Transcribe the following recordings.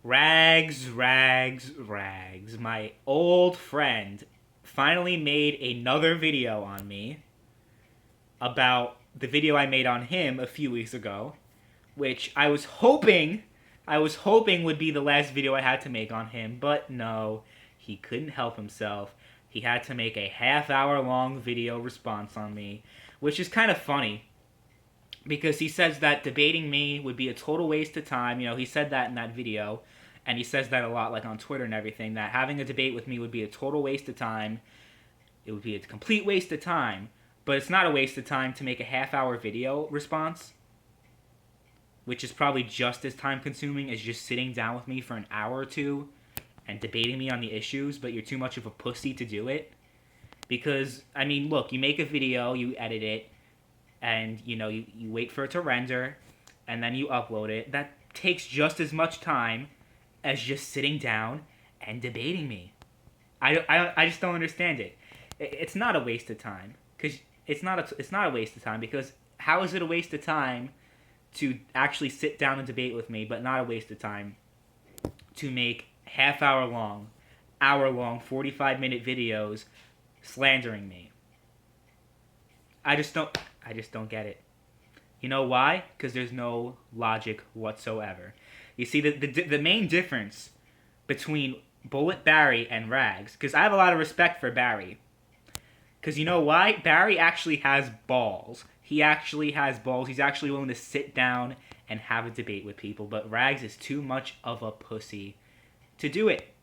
Rags, rags, rags. My old friend finally made another video on me about the video I made on him a few weeks ago, which I was hoping would be the last video I had to make on him, but no, he couldn't help himself. He had to make a half-hour long video response on me, which is kind of funny because he says that debating me would be a total waste of time. He said that in that video, and he says that a lot, like on Twitter and everything, that having a debate with me would be a total waste of time. It would be a complete waste of time, but it's not a waste of time to make a half-hour video response, which is probably just as time-consuming as just sitting down with me for an hour or two and debating me on the issues, but you're too much of a pussy to do it. Because, I mean, look, you make a video, you edit it, and, you wait for it to render, and then you upload it. That takes just as much time as just sitting down and debating me. I just don't understand it. It's not a waste of time. Because it's not a waste of time, because how is it a waste of time to actually sit down and debate with me, but not a waste of time to make half-hour long, hour-long, 45-minute videos slandering me? I just don't get it. You know why? Because there's no logic whatsoever. You see, the main difference between Bullet Barry and Rags, because I have a lot of respect for Barry, because you know why? Barry actually has balls. He actually has balls. He's actually willing to sit down and have a debate with people, but Rags is too much of a pussy to do it.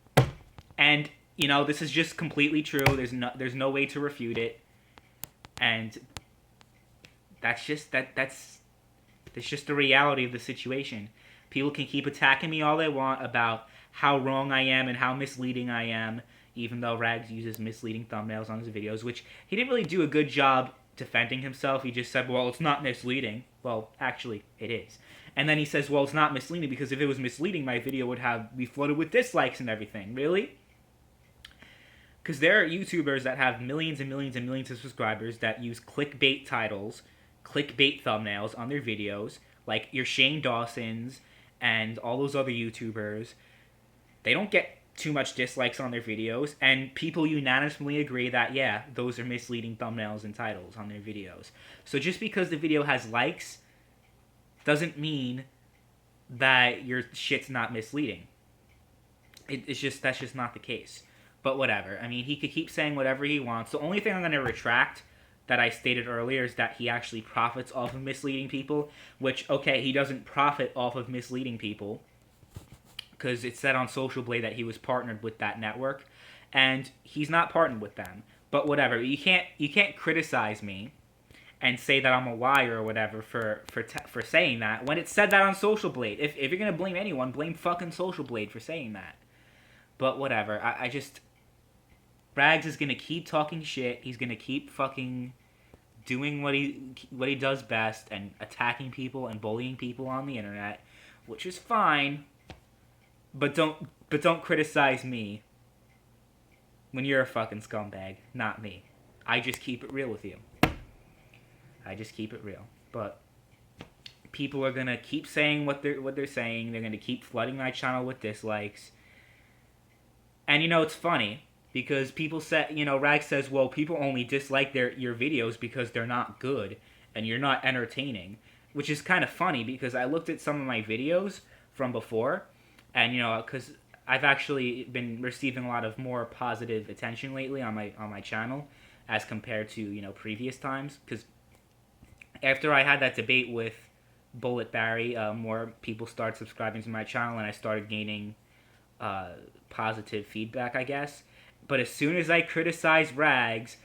And, this is just completely true. There's no way to refute it. And that's just the reality of the situation. People can keep attacking me all they want about how wrong I am and how misleading I am, even though Rags uses misleading thumbnails on his videos, which he didn't really do a good job defending himself. He just said, well, it's not misleading. Well, actually, it is. And then he says, well, it's not misleading because if it was misleading, my video would be flooded with dislikes and everything. Really? Because there are YouTubers that have millions and millions and millions of subscribers that use clickbait titles, clickbait thumbnails on their videos, like your Shane Dawsons and all those other YouTubers. They don't get too much dislikes on their videos, and people unanimously agree that, yeah, those are misleading thumbnails and titles on their videos. So just because the video has likes doesn't mean that your shit's not misleading. That's just not the case. But whatever. I mean, he could keep saying whatever he wants. The only thing I'm going to retract that I stated earlier is that he actually profits off of misleading people, which, okay, he doesn't profit off of misleading people, because it said on Social Blade that he was partnered with that network, and he's not partnered with them. But whatever, you can't criticize me and say that I'm a liar or whatever for saying that when it said that on Social Blade. If you're gonna blame anyone, blame fucking Social Blade for saying that. But whatever, I just Rags is gonna keep talking shit. He's gonna keep fucking doing what he does best and attacking people and bullying people on the internet, which is fine. But don't criticize me when you're a fucking scumbag, not me. I just keep it real with you. I just keep it real. But people are gonna keep saying what they're saying. They're gonna keep flooding my channel with dislikes. And it's funny because people say, Rag says, well, people only dislike your videos because they're not good and you're not entertaining, which is kind of funny because I looked at some of my videos from before. And because I've actually been receiving a lot of more positive attention lately on my channel, as compared to previous times. Because after I had that debate with Bullet Barry, more people started subscribing to my channel, and I started gaining positive feedback, I guess. But as soon as I criticized Rags,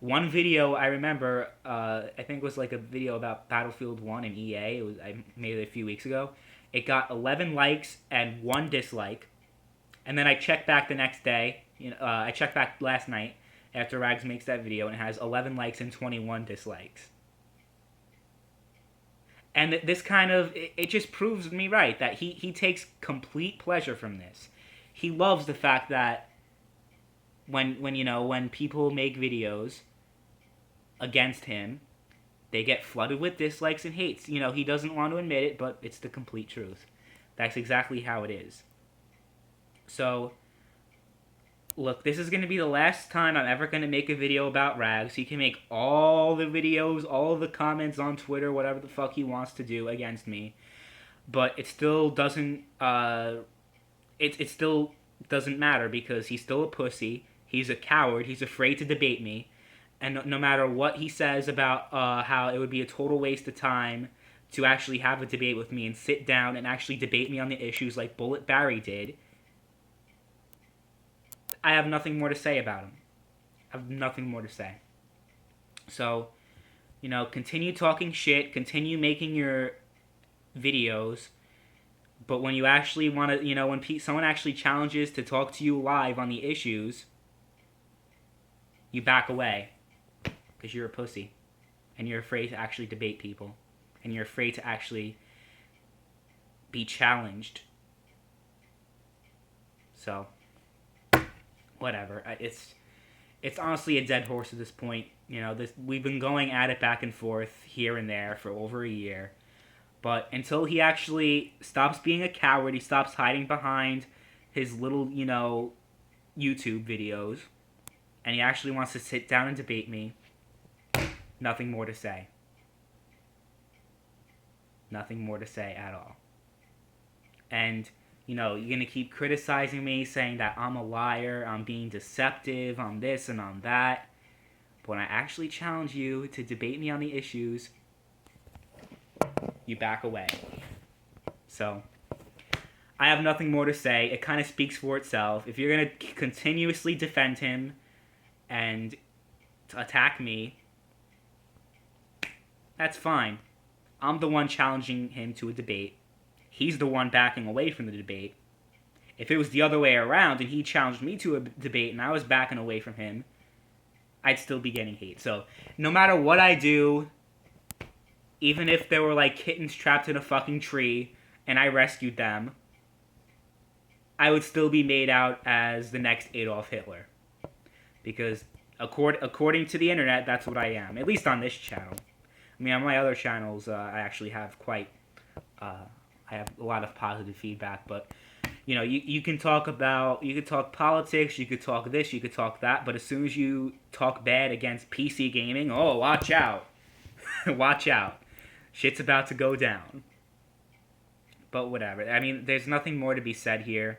one video I remember, I think it was like a video about Battlefield 1 and EA. I made it a few weeks ago. It got 11 likes and 1 dislike. And then I checked back the next day. I checked back last night after Rags makes that video, and it has 11 likes and 21 dislikes. And this kind of, it just proves me right, that he takes complete pleasure from this. He loves the fact that when people make videos against him, they get flooded with dislikes and hates. He doesn't want to admit it, but it's the complete truth. That's exactly how it is. So, look, this is going to be the last time I'm ever going to make a video about Rags. He can make all the videos, all the comments on Twitter, whatever the fuck he wants to do against me. But it still doesn't, it still doesn't matter because he's still a pussy. He's a coward. He's afraid to debate me. And no matter what he says about how it would be a total waste of time to actually have a debate with me and sit down and actually debate me on the issues like Bullet Barry did, I have nothing more to say about him. I have nothing more to say. So, continue talking shit, continue making your videos, but when you actually want to, when someone actually challenges to talk to you live on the issues, you back away. Because you're a pussy. And you're afraid to actually debate people. And you're afraid to actually be challenged. So, whatever. It's honestly a dead horse at this point. We've been going at it back and forth here and there for over a year. But until he actually stops being a coward, he stops hiding behind his little, YouTube videos, and he actually wants to sit down and debate me, nothing more to say. Nothing more to say at all. And, you're going to keep criticizing me, saying that I'm a liar, I'm being deceptive, I'm this and I'm that. But when I actually challenge you to debate me on the issues, you back away. So, I have nothing more to say. It kind of speaks for itself. If you're going to continuously defend him and attack me, that's fine. I'm the one challenging him to a debate. He's the one backing away from the debate. If it was the other way around and he challenged me to a debate and I was backing away from him, I'd still be getting hate. So, no matter what I do, even if there were like kittens trapped in a fucking tree and I rescued them, I would still be made out as the next Adolf Hitler. Because according to the internet, that's what I am. At least on this channel. I mean, on my other channels, I actually have I have a lot of positive feedback. But, you can talk politics, you could talk this, you could talk that. But as soon as you talk bad against PC gaming, oh, watch out. Watch out. Shit's about to go down. But whatever. I mean, there's nothing more to be said here.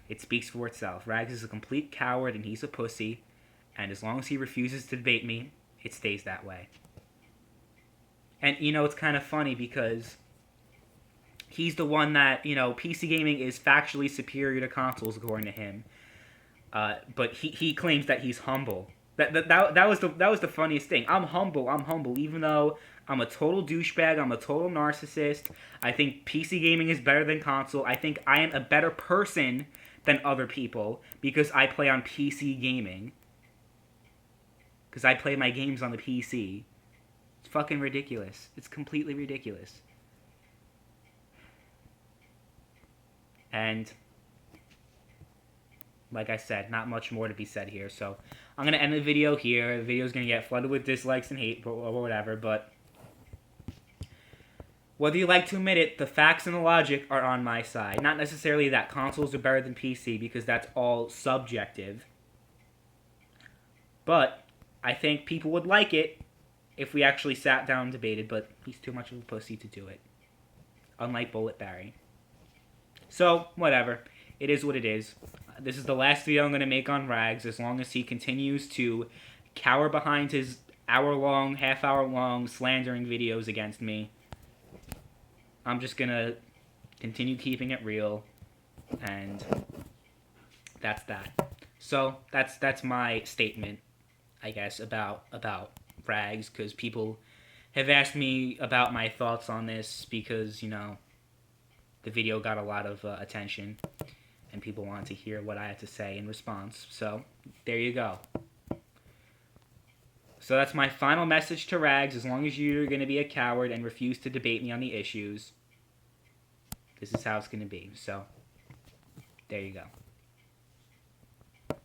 It speaks for itself. Rags is a complete coward and he's a pussy. And as long as he refuses to debate me, it stays that way. And, it's kind of funny because he's the one that, PC gaming is factually superior to consoles according to him. But he claims that he's humble. That was the funniest thing. I'm humble, even though I'm a total douchebag, I'm a total narcissist. I think PC gaming is better than console. I think I am a better person than other people because I play on PC gaming. Because I play my games on the PC. It's fucking ridiculous. It's completely ridiculous. And, like I said, not much more to be said here. So, I'm going to end the video here. The video's going to get flooded with dislikes and hate or whatever. But, whether you like to admit it, the facts and the logic are on my side. Not necessarily that consoles are better than PC, because that's all subjective. But, I think people would like it if we actually sat down and debated, but he's too much of a pussy to do it. Unlike Bullet Barry. So, whatever. It is what it is. This is the last video I'm going to make on Rags, as long as he continues to cower behind his hour-long, half-hour-long slandering videos against me. I'm just going to continue keeping it real, and that's that. So, that's my statement, I guess, about Rags, because people have asked me about my thoughts on this, because, the video got a lot of attention, and people wanted to hear what I had to say in response. So, there you go. So that's my final message to Rags. As long as you're going to be a coward and refuse to debate me on the issues, this is how it's going to be. So, there you go.